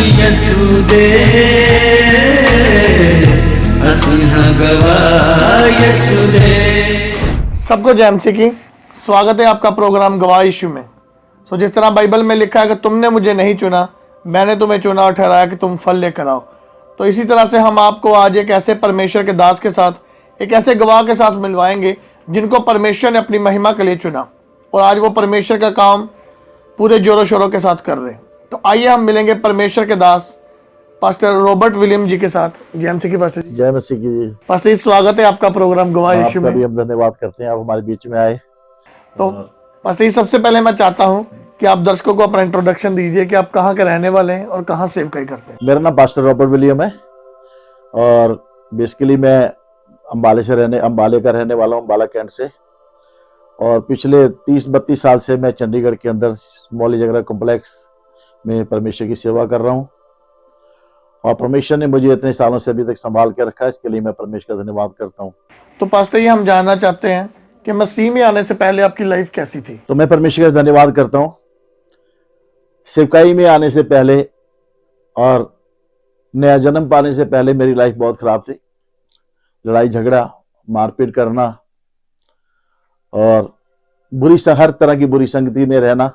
यसुदे यसुदे। सबको जय मसीह की। स्वागत है आपका प्रोग्राम गवाह यीशु में। जिस तरह बाइबल में लिखा है कि तुमने मुझे नहीं चुना, मैंने तुम्हें चुना और ठहराया कि तुम फल लेकर आओ। तो इसी तरह से हम आपको आज एक ऐसे परमेश्वर के दास के साथ, एक ऐसे गवाह के साथ मिलवाएंगे जिनको परमेश्वर ने अपनी महिमा के लिए चुना और आज वो परमेश्वर का काम पूरे जोरों शोरों के साथ कर रहे हैं। तो आइए हम मिलेंगे परमेश्वर के दास पास्टर रॉबर्ट विलियम जी के साथ। जय मसीह की पास्टर जी। जय मसीह की। पास्टर जी, स्वागत है आपका प्रोग्राम गवाह यीशु में। हम धन्यवाद करते हैं आप हमारे बीच में आए। तो पास्टर जी, सबसे पहले मैं चाहता हूं कि आप दर्शकों को अपना इंट्रोडक्शन दीजिए कि आप कहाँ के रहने वाले हैं और कहाँ सेवकाई करते हैं। मेरा नाम पास्टर रॉबर्ट विलियम है और बेसिकली मैं अंबाले का रहने वाला हूँ, अंबाला कैंट से। और पिछले 30-32 साल से मैं चंडीगढ़ के अंदर मौली जगरा कॉम्प्लेक्स में परमेश्वर की सेवा कर रहा हूँ और परमेश्वर ने मुझे इतने सालों से अभी तक संभाल के रखा है, इसके लिए मैं परमेश्वर का धन्यवाद करता हूँ। तो पास्टर जी, हम जानना चाहते हैं कि मसीह में आने से पहले आपकी लाइफ कैसी थी। तो मैं परमेश्वर का धन्यवाद करता हूँ। सेवकाई में आने से पहले और नया जन्म पाने से पहले मेरी लाइफ बहुत खराब थी। लड़ाई झगड़ा, मारपीट करना और हर तरह की बुरी संगति में रहना।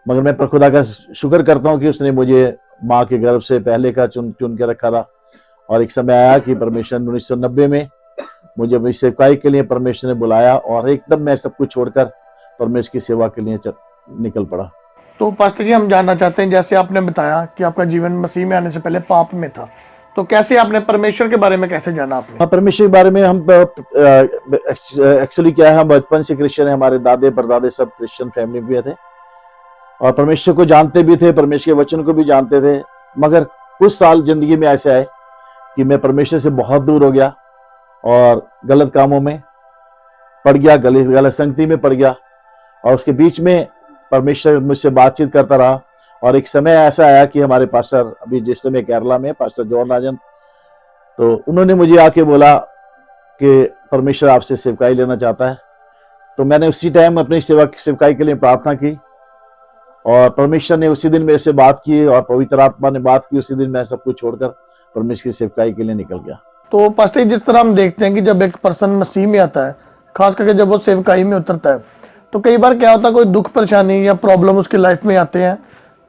मगर मैं खुदा का शुक्र करता हूँ कि उसने मुझे माँ के गर्भ से पहले का चुन के रखा था और एक समय आया कि परमेश्वर 1990 में मुझे अपनी सेवकाई के लिए परमेश्वर ने बुलाया और एकदम मैं सब कुछ छोड़कर परमेश्वर की सेवा के लिए निकल पड़ा। तो पास्टर जी, हम जानना चाहते हैं, जैसे आपने बताया कि आपका जीवन मसीह में आने से पहले पाप में था, तो कैसे आपने परमेश्वर के बारे में कैसे जाना आपने? हाँ, परमेश्वर के बारे में हम एक्चुअली क्या है, हम बचपन से क्रिश्चियन है, हमारे दादे परदादे सब क्रिश्चियन फैमिली में थे और परमेश्वर को जानते भी थे, परमेश्वर के वचन को भी जानते थे। मगर कुछ साल जिंदगी में ऐसे आए कि मैं परमेश्वर से बहुत दूर हो गया और गलत कामों में पड़ गया, गलत संगति में पड़ गया और उसके बीच में परमेश्वर मुझसे बातचीत करता रहा। और एक समय ऐसा आया कि हमारे पास्टर अभी जिस समय केरला में पास्टर जॉन राजन, तो उन्होंने मुझे आके बोला कि परमेश्वर आपसे सेवकाई लेना चाहता है। तो मैंने उसी टाइम अपनी सेवकाई के लिए प्रार्थना की और परमेश्वर ने उसी दिन मेरे से बात की और पवित्र आत्मा ने बात की। उसी दिन मैं सब कुछ छोड़कर परमेश्वर की सेवकाई के लिए निकल गया। तो पास्टर जी, जिस तरह हम देखते हैं कि जब एक पर्सन मसीह में आता है, खास करके जब वो सेवकाई में उतरता है, तो कई बार क्या होता है, कोई दुख परेशानी या प्रॉब्लम उसकी लाइफ में आते हैं,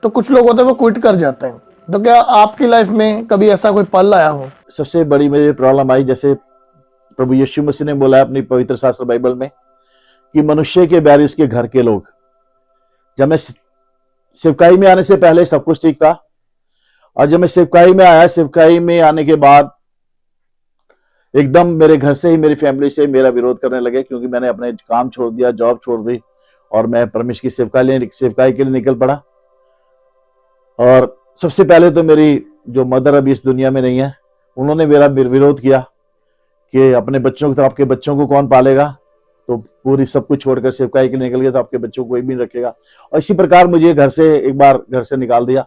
तो कुछ लोग होते हैं वो क्विट कर जाते हैं। तो क्या आपकी लाइफ में कभी ऐसा कोई पल आया हो? सबसे बड़ी मेरी प्रॉब्लम आई, जैसे प्रभु यीशु मसीह ने बोला अपनी पवित्र शास्त्र बाइबल में कि मनुष्य के बैरी उसके घर के लोग। जब मैं सेवकाई में आने से पहले सब कुछ ठीक था और जब मैं सेवकाई में आया, सेवकाई में आने के बाद एकदम मेरे घर से ही, मेरी फैमिली से मेरा विरोध करने लगे, क्योंकि मैंने अपने काम छोड़ दिया, जॉब छोड़ दी और मैं परमेश्वर की सेवकाई के लिए निकल पड़ा। और सबसे पहले तो मेरी जो मदर अभी इस दुनिया में नहीं है, उन्होंने मेरा विरोध किया कि अपने बच्चों को, तो आपके बच्चों को कौन पालेगा, तो पूरी सब कुछ छोड़कर सेवकाई के लिए निकल गया तो आपके बच्चों को कोई भी नहीं रखेगा। और इसी प्रकार मुझे एक बार घर से निकाल दिया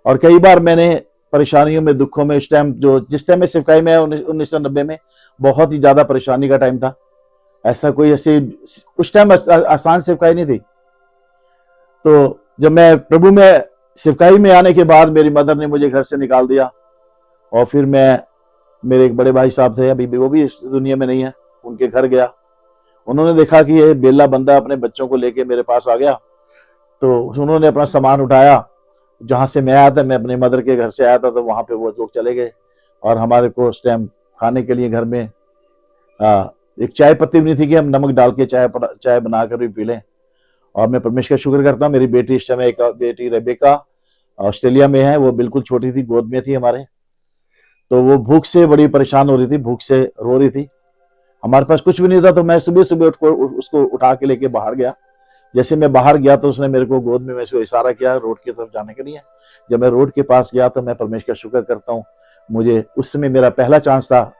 और कई बार मैंने परेशानियों में, दुखों में, जिस टाइम में सेवकाई में 1990 में बहुत ही ज्यादा परेशानी का टाइम था। उस टाइम आसान सेवकाई नहीं थी। तो जब मैं प्रभु में सेवकाई में आने के बाद मेरी मदर ने मुझे घर से निकाल दिया और फिर मेरे एक बड़े भाई साहब थे, अभी वो भी इस दुनिया में नहीं है, उनके घर गया। उन्होंने देखा कि ये बेला बंदा अपने बच्चों को लेके मेरे पास आ गया, तो उन्होंने अपना सामान उठाया। जहां से मैं आया था, मैं अपने मदर के घर से आया था, तो वहां पे वो लोग चले गए और हमारे को उस टाइम खाने के लिए घर में एक चाय पत्ती भी नहीं थी कि हम नमक डाल के चाय बनाकर भी पी लें। और मैं परमेश्वर का शुक्र करता हूँ, मेरी बेटी इस समय, एक बेटी रेबेका ऑस्ट्रेलिया में है, वो बिल्कुल छोटी थी, गोद में थी हमारे। तो वो भूख से बड़ी परेशान हो रही थी, भूख से रो रही थी। हमारे पास कुछ भी नहीं था, तो मैं सुबह सुबह उसको उठा के लेके बाहर गया। जैसे मैं बाहर गया तो उसने मेरे को गोद में वैसे इशारा किया रोड की तरफ जाने के लिए। जब मैं रोड के पास गया तो मैं परमेश्वर का शुक्र करता हूँ, मुझे उस समय मेरा पहला चांस था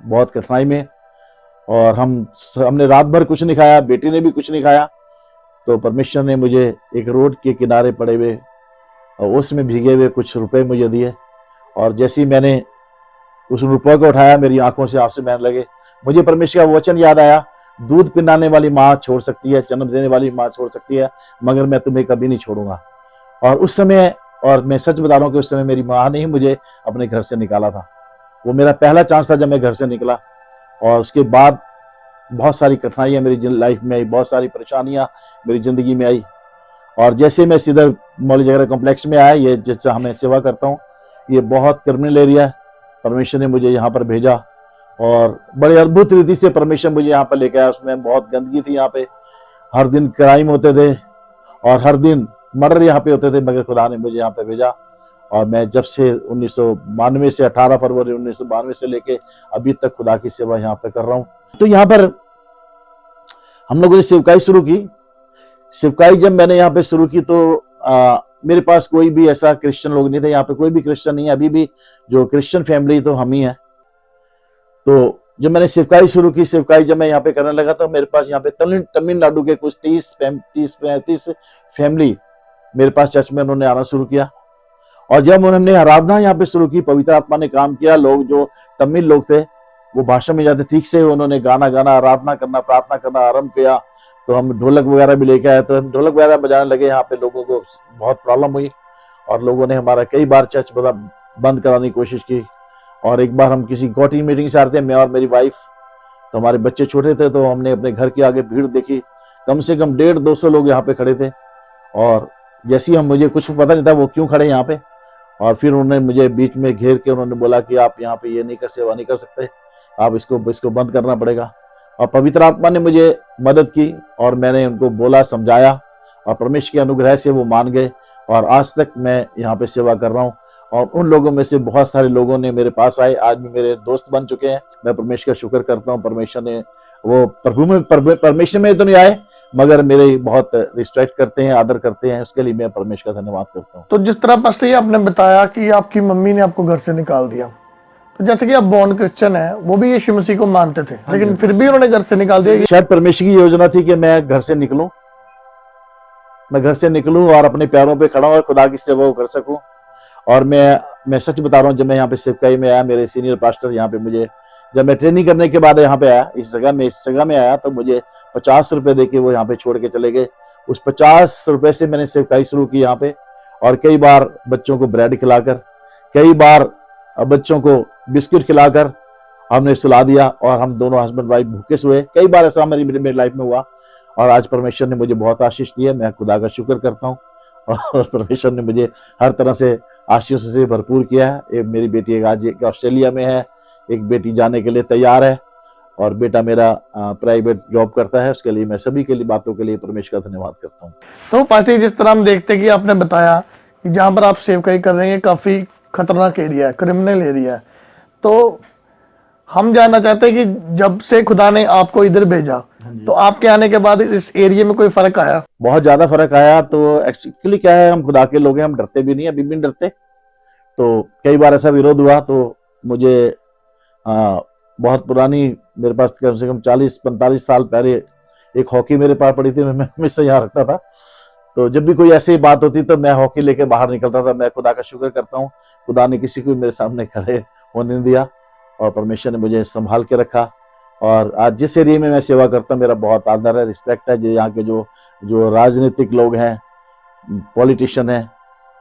बहुत कठिनाई में और हमने रात भर कुछ नहीं खाया, बेटी ने भी कुछ नहीं खाया। तो परमेश्वर ने मुझे एक रोड के किनारे पड़े हुए और उसमें भीगे हुए कुछ रुपए मुझे दिए और जैसे ही मैंने उस रुपये को उठाया, मेरी आंखों से आंसू बहने लगे। मुझे परमेश्वर का वचन याद आया, दूध पिलाने वाली माँ छोड़ सकती है, जन्म देने वाली माँ छोड़ सकती है, मगर मैं तुम्हें कभी नहीं छोड़ूंगा। और उस समय और मैं सच बता रहा हूँ कि उस समय मेरी माँ ने ही मुझे अपने घर से निकाला था। वो मेरा पहला चांस था जब मैं घर से निकला, और उसके बाद बहुत सारी कठिनाइयाँ मेरी लाइफ में आई, बहुत सारी परेशानियाँ मेरी ज़िंदगी में आई। और जैसे मैं सीधा मौली जगह कॉम्प्लेक्स में आया, ये जिससे हमें सेवा करता हूँ, ये बहुत क्रिमिनल एरिया है। परमेश्वर ने मुझे यहाँ पर भेजा और बड़े अद्भुत रीति से परमेश्वर मुझे यहाँ पर लेके आया। उसमें बहुत गंदगी थी यहाँ पे, हर दिन क्राइम होते थे और हर दिन मर्डर यहाँ पे होते थे, मगर खुदा ने मुझे यहाँ पे भेजा। और मैं जब से 1992 से 18 फरवरी 1992 से लेके अभी तक खुदा की सेवा यहाँ पे कर रहा हूँ। तो यहाँ पर हम लोगों ने सेवकाई शुरू की। सेवकाई जब मैंने यहाँ पे शुरू की तो मेरे पास कोई भी ऐसा क्रिश्चियन लोग नहीं थे। यहाँ पे कोई भी क्रिश्चियन नहीं है, अभी भी जो क्रिश्चियन फैमिली तो हम ही है। तो जब मैंने सेवकाई शुरू की, सेवकाई जब मैं यहाँ पे करने लगा तो मेरे पास यहाँ पे तमिलनाडु के कुछ 30-35 फैमिली मेरे पास चर्च में उन्होंने आना शुरू किया। और जब उन्होंने आराधना यहाँ पे शुरू की, पवित्र आत्मा ने काम किया। लोग जो तमिल लोग थे वो भाषा में जाते ठीक से उन्होंने गाना गाना, आराधना करना, प्रार्थना करना आरंभ किया। तो हम ढोलक वगैरह भी लेके आए, तो हम ढोलक वगैरह बजाने लगे। यहाँ पे लोगों को बहुत प्रॉब्लम हुई और लोगों ने हमारा कई बार चर्च बंद कराने की कोशिश की। और एक बार हम किसी गॉटी मीटिंग से आ रहे थे, मैं और मेरी वाइफ, तो हमारे बच्चे छोटे थे, तो हमने अपने घर के आगे भीड़ देखी, कम से कम 150-200 लोग यहाँ पे खड़े थे। और जैसे ही मुझे कुछ पता नहीं था वो क्यों खड़े यहाँ पे, और फिर उन्होंने मुझे बीच में घेर के उन्होंने बोला कि आप यहाँ पे ये नहीं कर, सेवा नहीं कर सकते, आप इसको बंद करना पड़ेगा। और पवित्र आत्मा ने मुझे मदद की और मैंने उनको बोला, समझाया, और परमेश्वर के अनुग्रह से वो मान गए। और आज तक मैं यहाँ पे सेवा कर रहा हूँ। और उन लोगों में से बहुत सारे लोगों ने मेरे पास आए, आज भी मेरे दोस्त बन चुके हैं। मैं परमेश्वर का शुक्र करता हूँ। परमेश्वर ने वो परमेश्वर में तो नहीं आए, मगर मेरे बहुत रिस्पेक्ट करते हैं, आदर करते हैं, उसके लिए मैं परमेश्वर का धन्यवाद करता हूँ। तो जिस तरह पास्टर जी आपने बताया कि आपकी मम्मी ने आपको घर से निकाल दिया, तो जैसे कि आप बॉर्न क्रिश्चियन है, वो भी यीशु मसीह को मानते थे, लेकिन फिर भी उन्होंने घर से निकाल दिया। शायद परमेश्वर की योजना थी कि मैं घर से निकलूं, मैं घर से निकलूं और अपने पैरों पे खड़ा हूं और खुदा की सेवा कर सकूं। और मैं सच बता रहा हूं, जब मैं यहाँ पे सेवकाई में आया, मेरे सीनियर पास्टर यहाँ पे मुझे, जब मैं ट्रेनिंग करने के बाद यहाँ पे आया, इस जगह में आया, तो मुझे 50 रुपए देके वो यहाँ पे छोड़ के चले गए। उस 50 रुपए से मैंने सेवकाई शुरू की यहाँ पे। और कई बार बच्चों को ब्रेड खिलाकर, कई बार बच्चों को बिस्किट खिलाकर हमने सुला दिया, और हम दोनों हस्बैंड वाइफ भूखे सोए। कई बार ऐसा मेरी लाइफ में हुआ। और आज परमेश्वर ने मुझे बहुत आशीष दी है, मैं खुदा का शुक्र करता हूँ। और परमेश्वर ने मुझे हर तरह से आशीष से भरपूर किया है। एक मेरी बेटी आज ऑस्ट्रेलिया में है, एक बेटी जाने के लिए तैयार है, और बेटा मेरा प्राइवेट जॉब करता है। उसके लिए मैं सभी के लिए बातों के लिए परमेश्वर का धन्यवाद करता हूँ। तो पास्टर जी, जिस तरह हम देखते हैं कि आपने बताया कि जहाँ पर आप सेवकाई कर रहे हैं काफ़ी खतरनाक एरिया है, क्रिमिनल एरिया है, तो हम जानना चाहते हैं कि जब से खुदा ने आपको इधर भेजा, तो आपके आने के बाद इस एरिया में कोई फर्क आया? बहुत ज्यादा फर्क आया। तो एक्चुअली क्या है, हम खुदा के लोग हैं, हम डरते भी नहीं, अभी भी नहीं डरते। तो कई बार ऐसा विरोध हुआ, तो मुझे बहुत पुरानी, मेरे पास कम से कम 40-45 साल पहले एक हॉकी मेरे पास पड़ी थी, मैं हमेशा यहाँ रखता था। तो जब भी कोई ऐसी बात होती तो मैं हॉकी लेके बाहर निकलता था। मैं खुदा का शुक्र करता हूँ, खुदा ने किसी को मेरे सामने खड़े होने नहीं दिया, और परमेश्वर ने मुझे संभाल के रखा। और आज जिस एरिया में मैं सेवा करता हूँ, मेरा बहुत आदर है, रिस्पेक्ट है। जो यहाँ के जो राजनीतिक लोग हैं, पॉलिटिशियन हैं,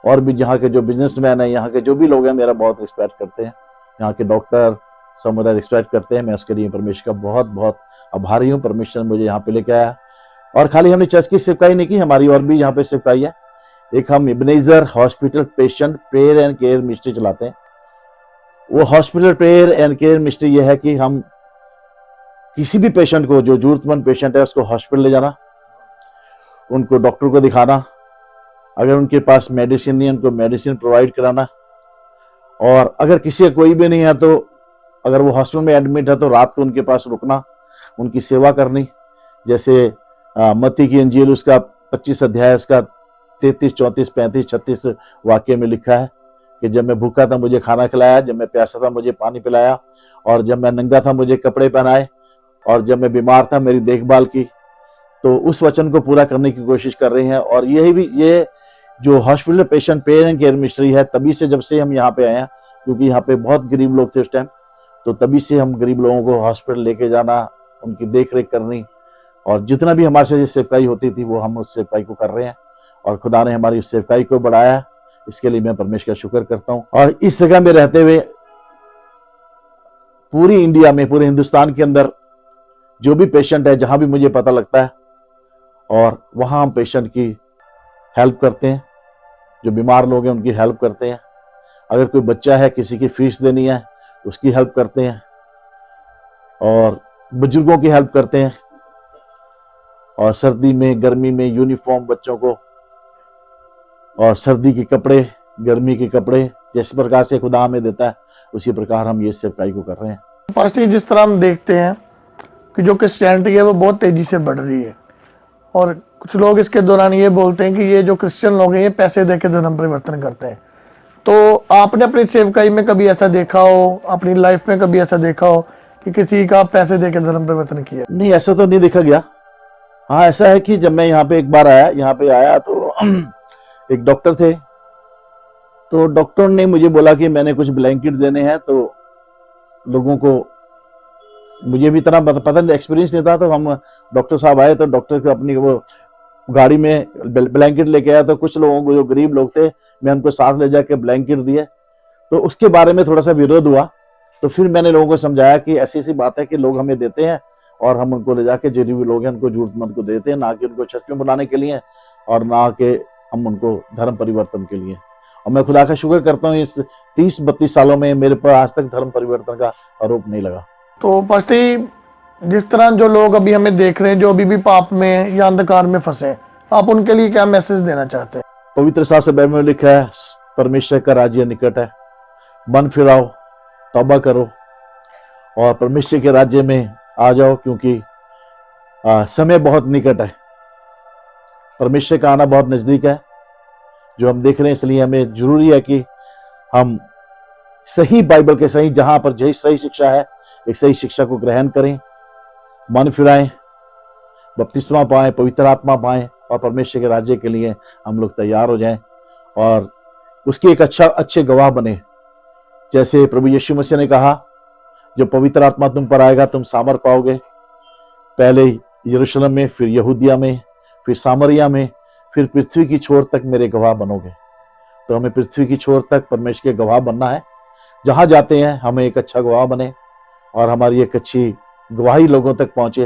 और भी यहाँ के जो बिजनेसमैन हैं, यहाँ के जो भी लोग हैं, मेरा बहुत रिस्पेक्ट करते हैं। यहाँ के डॉक्टर सब मेरा रिस्पेक्ट करते हैं। मैं उसके लिए परमेश्वर का बहुत बहुत आभारी हूँ। परमेश्वर ने मुझे यहाँ पे लेके आया। और खाली हमने चर्च की सेवकाई नहीं की, हमारी और भी यहाँ पे सेवकाई है। एक हम Ebenezer hospital patient prayer and care ministry चलाते हैं। वो hospital prayer and care ministry ये है कि हम किसी भी पेशेंट को, जो जरूरतमंद पेशेंट है, उसको हॉस्पिटल ले जाना, उनको डॉक्टर को दिखाना, अगर उनके पास मेडिसिन नहीं है उनको मेडिसिन प्रोवाइड कराना, और अगर किसी का कोई भी नहीं है, तो अगर वो हॉस्पिटल में एडमिट है तो रात को उनके पास रुकना, उनकी सेवा करनी। जैसे मत्ती की इंजील उसका 25 अध्याय उसका 33, 34, 35, 36 वाक्य में लिखा है कि जब मैं भूखा था मुझे खाना खिलाया, जब मैं प्यासा था मुझे पानी पिलाया, और जब मैं नंगा था मुझे कपड़े पहनाए, और जब मैं बीमार था मेरी देखभाल की। तो उस वचन को पूरा करने की कोशिश कर रहे हैं। और ये जो hospital patient pair and care ministry है, तभी से, जब से हम यहाँ पे आए हैं, क्योंकि यहाँ पे बहुत गरीब लोग थे उस टाइम, तो तभी से हम गरीब लोगों को हॉस्पिटल लेके जाना, उनकी देख रेख करनी, और जितना भी हमारे से सेवकाई होती थी वो हम उस सेवकाई को कर रहे हैं। और खुदा ने हमारी उस सेवकाई को बढ़ाया। इसके लिए मैं परमेश्वर का शुक्र करता हूँ। और इस जगह में रहते हुए पूरी इंडिया में, पूरे हिंदुस्तान के अंदर जो भी पेशेंट है, जहां भी मुझे पता लगता है, और वहां हम पेशेंट की हेल्प करते हैं। जो बीमार लोग हैं उनकी हेल्प करते हैं। अगर कोई बच्चा है, किसी की फीस देनी है, उसकी हेल्प करते हैं। और बुजुर्गों की हेल्प करते हैं। और सर्दी में, गर्मी में यूनिफॉर्म बच्चों को, और सर्दी के कपड़े, गर्मी के कपड़े, जिस प्रकार से खुदा हमें देता है उसी प्रकार हम ये सेवकाई को कर रहे हैं। पास्टर जी, जिस तरह हम देखते हैं कि जो क्रिश्चियनिटी है वो बहुत तेजी से बढ़ रही है, और कुछ लोग इसके दौरान ये बोलते हैं कि ये जो क्रिश्चियन लोग हैं ये पैसे दे के धर्म परिवर्तन करते हैं। तो आपने अपनी सेवकाई में कभी ऐसा देखा हो, अपनी लाइफ में कभी ऐसा देखा हो कि किसी का पैसे दे के धर्म परिवर्तन किया? नहीं, ऐसा तो नहीं देखा गया। हाँ, ऐसा है कि जब मैं यहाँ पे एक बार यहाँ पे आया तो एक डॉक्टर थे, तो डॉक्टर ने मुझे बोला कि मैंने कुछ ब्लैंकेट देने हैं। तो लोगों को, मुझे भी इतना पता नहीं, एक्सपीरियंस नहीं था। तो हम डॉक्टर साहब आए तो डॉक्टर को अपनी वो गाड़ी में ब्लैंकेट लेके आया। तो कुछ लोगों को, जो गरीब लोग थे, मैं उनको साथ ले जाके ब्लैंकेट दिए। तो उसके बारे में थोड़ा सा विरोध हुआ। तो फिर मैंने लोगों को समझाया कि ऐसी ऐसी बात है कि लोग हमें देते हैं और हम उनको ले जाके, जो भी लोग हैं उनको जरूरतमंद को देते हैं, ना कि उनको चर्च में बुलाने के लिए और ना कि हम उनको धर्म परिवर्तन के लिए। और मैं खुदा का शुक्र करता हूँ, इस 30-32 सालों में मेरे पर आज तक धर्म परिवर्तन का आरोप नहीं लगा। तो पास्टर जी, जिस तरह जो लोग अभी हमें देख रहे हैं, जो अभी भी पाप में या अंधकार में फंसे हैं, आप उनके लिए क्या मैसेज देना चाहते हैं? पवित्र शास्त्र बाइबल में लिखा है, परमेश्वर का राज्य निकट है, मन फिराओ, तौबा करो और परमेश्वर के राज्य में आ जाओ, क्योंकि समय बहुत निकट है। परमेश्वर का आना बहुत नजदीक है जो हम देख रहे हैं। इसलिए हमें जरूरी है कि हम सही बाइबल के सही, जहां पर जही सही शिक्षा है, एक सही शिक्षा को ग्रहण करें, मन फिराएं, बपतिस्मा पाएं, पवित्र आत्मा पाएं और परमेश्वर के राज्य के लिए हम लोग तैयार हो जाएं और उसके एक अच्छे गवाह बने। जैसे प्रभु यीशु मसीह ने कहा, जब पवित्र आत्मा तुम पर आएगा तुम सामर्थ पाओगे, पहले यरूशलेम में, फिर यहूदिया में, फिर सामरिया में, फिर पृथ्वी की छोर तक मेरे गवाह बनोगे। तो हमें पृथ्वी की छोर तक परमेश्वर के गवाह बनना है। जहां जाते हैं हमें एक अच्छा गवाह बने और हमारी एक अच्छी गवाही लोगों तक पहुंचे,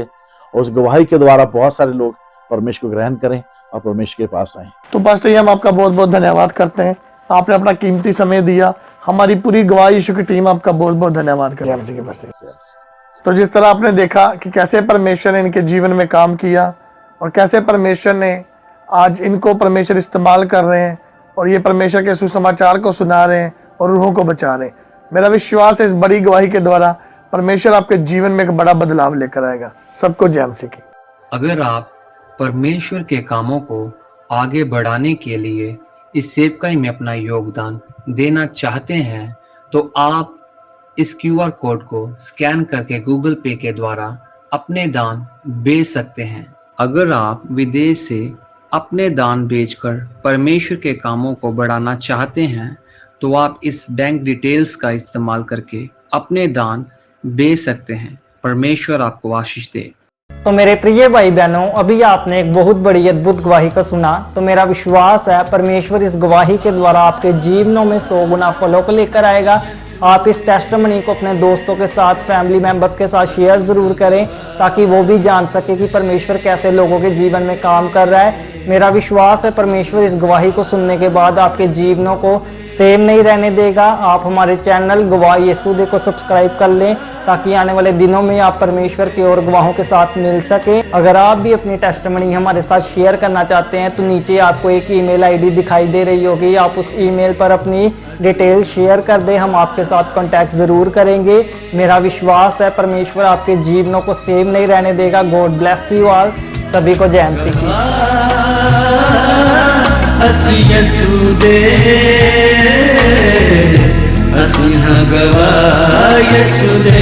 और उस गवाही के द्वारा बहुत सारे लोग परमेश्वर को ग्रहण करें और परमेश्वर के पास आए। तो पास्टर जी, हम आपका बहुत बहुत धन्यवाद करते हैं, आपने अपना कीमती समय दिया। हमारी पूरी गवाही यीशु की टीम आपका बहुत बहुत धन्यवाद करती है। तो जिस तरह आपने देखा कि कैसे परमेश्वर ने इनके जीवन में काम किया और कैसे परमेश्वर ने आज इनको परमेश्वर इस्तेमाल कर रहे हैं और ये परमेश्वर के सुसमाचार को सुना रहे हैं और रूहों को बचा रहे हैं। मेरा विश्वास है इस बड़ी गवाही के द्वारा परमेश्वर आपके जीवन में एक बड़ा बदलाव लेकर आएगा। सबको जय मसीह की। अगर आप परमेश्वर के कामों को आगे बढ़ाने के लिए इस सेवकाई में अपना योगदान देना चाहते हैं तो आप इस QR कोड को स्कैन करके गूगल पे के द्वारा अपने दान भेज सकते हैं। अगर आप विदेश से अपने दान भेजकर परमेश्वर के कामों को बढ़ाना चाहते हैं तो आप इस बैंक डिटेल्स का इस्तेमाल करके अपने दान भेज सकते हैं। परमेश्वर आपको आशीष दे। तो मेरे प्रिय भाई बहनों, अभी आपने एक बहुत बड़ी अद्भुत गवाही को सुना। तो मेरा विश्वास है परमेश्वर इस गवाही के द्वारा आपके जीवनों में 100 गुना फलों को लेकर आएगा। आप इस टेस्टिमनी को अपने दोस्तों के साथ, फैमिली मेंबर्स के साथ शेयर जरूर करें ताकि वो भी जान सके कि परमेश्वर कैसे लोगों के जीवन में काम कर रहा है। मेरा विश्वास है परमेश्वर इस गवाही को सुनने के बाद आपके जीवनों को सेम नहीं रहने देगा। आप हमारे चैनल गवाह यीशु दे को सब्सक्राइब कर लें ताकि आने वाले दिनों में आप परमेश्वर के और गवाहों के साथ मिल सके। अगर आप भी अपनी टेस्टिमनी हमारे साथ शेयर करना चाहते हैं तो नीचे आपको एक ईमेल आईडी दिखाई दे रही होगी, आप उस ईमेल पर अपनी डिटेल शेयर कर दें, हम आपके साथ कांटेक्ट जरूर करेंगे। मेरा विश्वास है परमेश्वर आपके जीवनों को सेम नहीं रहने देगा। God bless you all. सभी को जय मसीह की। गवाह यीशु दे।